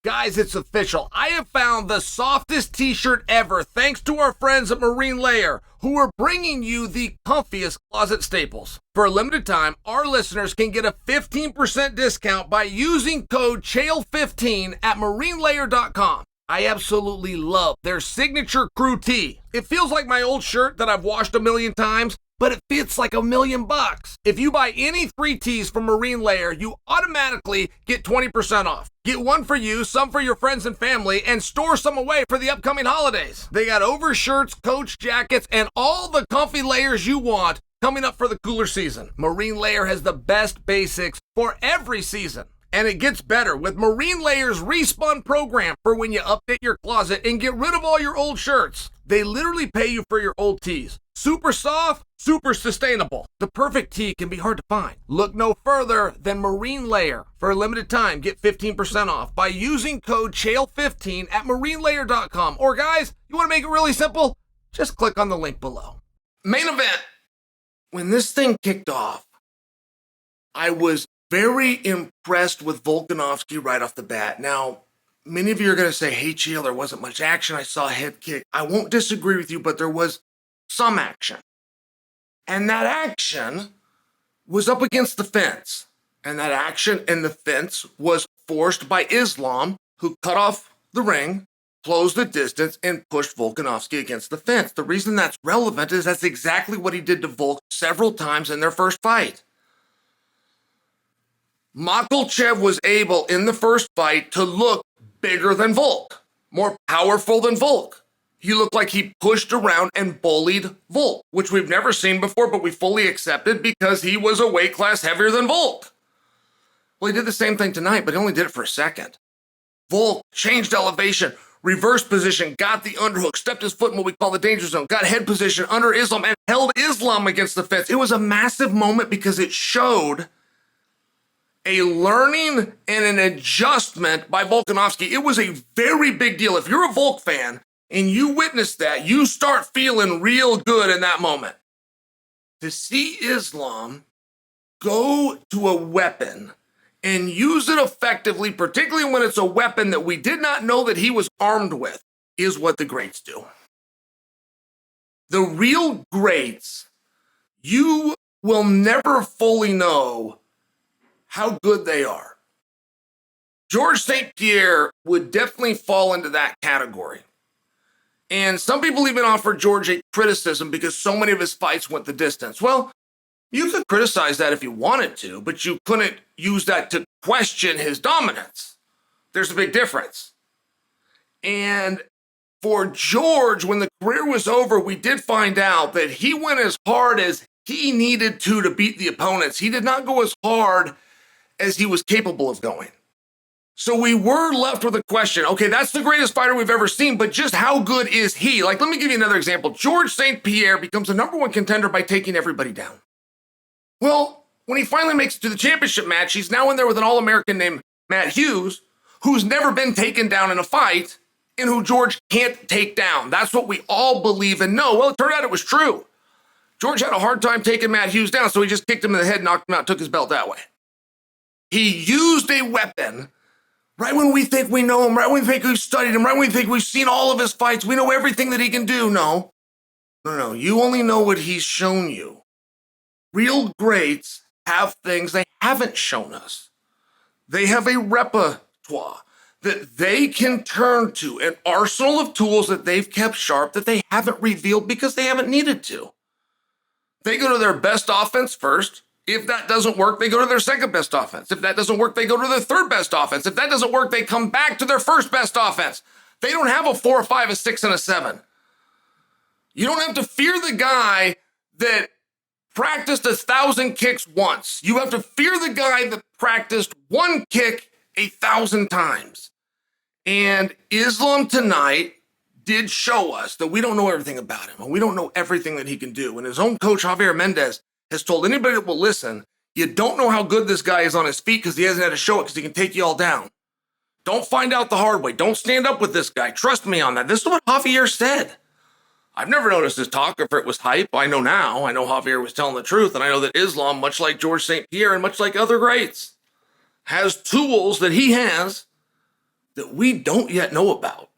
Guys, it's official. I have found the softest t-shirt ever thanks to our friends at Marine Layer, who are bringing you the comfiest closet staples. For a limited time, our listeners can get a 15% discount by using code CHAEL15 at marinelayer.com. I absolutely love their signature crew tee. It feels like my old shirt that I've washed a million times, but it fits like $1,000,000. If you buy any 3 tees from Marine Layer, you automatically get 20% off. Get one for you, some for your friends and family, and store some away for the upcoming holidays. They got overshirts, coach jackets, and all the comfy layers you want coming up for the cooler season. Marine Layer has the best basics for every season. And it gets better with Marine Layer's Respun program for when you update your closet and get rid of all your old shirts. They literally pay you for your old tees. Super soft, super sustainable. The perfect tee can be hard to find. Look no further than Marine Layer. For a limited time, get 15% off by using code CHAEL15 at marinelayer.com. Or guys, you want to make it really simple? Just click on the link below. Main event. When this thing kicked off, I was very impressed with Volkanovski right off the bat. Now, many of you are going to say, hey, Chael, there wasn't much action. I saw a head kick. I won't disagree with you, but there was some action. And that action was up against the fence. And that action in the fence was forced by Islam, who cut off the ring, closed the distance, and pushed Volkanovski against the fence. The reason that's relevant is that's exactly what he did to Volk several times in their first fight. Makhachev was able, in the first fight, to look bigger than Volk, more powerful than Volk. He looked like he pushed around and bullied Volk, which we've never seen before, but we fully accepted because he was a weight class heavier than Volk. Well, he did the same thing tonight, but he only did it for a second. Volk changed elevation, reversed position, got the underhook, stepped his foot in what we call the danger zone, got head position under Islam, and held Islam against the fence. It was a massive moment because it showed a learning and an adjustment by Volkanovski. It was a very big deal. If you're a Volk fan and you witness that, you start feeling real good in that moment. To see Islam go to a weapon and use it effectively, particularly when it's a weapon that we did not know that he was armed with, is what the greats do. The real greats, you will never fully know how good they are. George St. Pierre would definitely fall into that category. And some people even offer George a criticism because so many of his fights went the distance. Well, you could criticize that if you wanted to, but you couldn't use that to question his dominance. There's a big difference. And for George, when the career was over, we did find out that he went as hard as he needed to beat the opponents. He did not go as hard as he was capable of going. So we were left with a question. Okay, that's the greatest fighter we've ever seen, but just how good is he? Like, let me give you another example. George St. Pierre becomes the #1 contender by taking everybody down. Well, when he finally makes it to the championship match, he's now in there with an All-American named Matt Hughes, who's never been taken down in a fight and who George can't take down. That's what we all believe and know. Well, it turned out it was true. George had a hard time taking Matt Hughes down, so he just kicked him in the head, knocked him out, took his belt that way. He used a weapon right when we think we know him, right when we think we've studied him, right when we think we've seen all of his fights, we know everything that he can do. No. You only know what he's shown you. Real greats have things they haven't shown us. They have a repertoire that they can turn to, an arsenal of tools that they've kept sharp that they haven't revealed because they haven't needed to. They go to their best offense first. If that doesn't work, they go to their second best offense. If that doesn't work, they go to their third best offense. If that doesn't work, they come back to their first best offense. They don't have a 4, a 5, a 6, and a 7. You don't have to fear the guy that practiced 1,000 kicks once. You have to fear the guy that practiced one kick 1,000 times. And Islam tonight did show us that we don't know everything about him, and we don't know everything that he can do. And his own coach, Javier Mendez, has told anybody that will listen, you don't know how good this guy is on his feet because he hasn't had to show it because he can take you all down. Don't find out the hard way. Don't stand up with this guy. Trust me on that. This is what Javier said. I've never noticed his talk if it was hype. I know now. I know Javier was telling the truth, and I know that Islam, much like George St. Pierre and much like other greats, has tools that he has that we don't yet know about.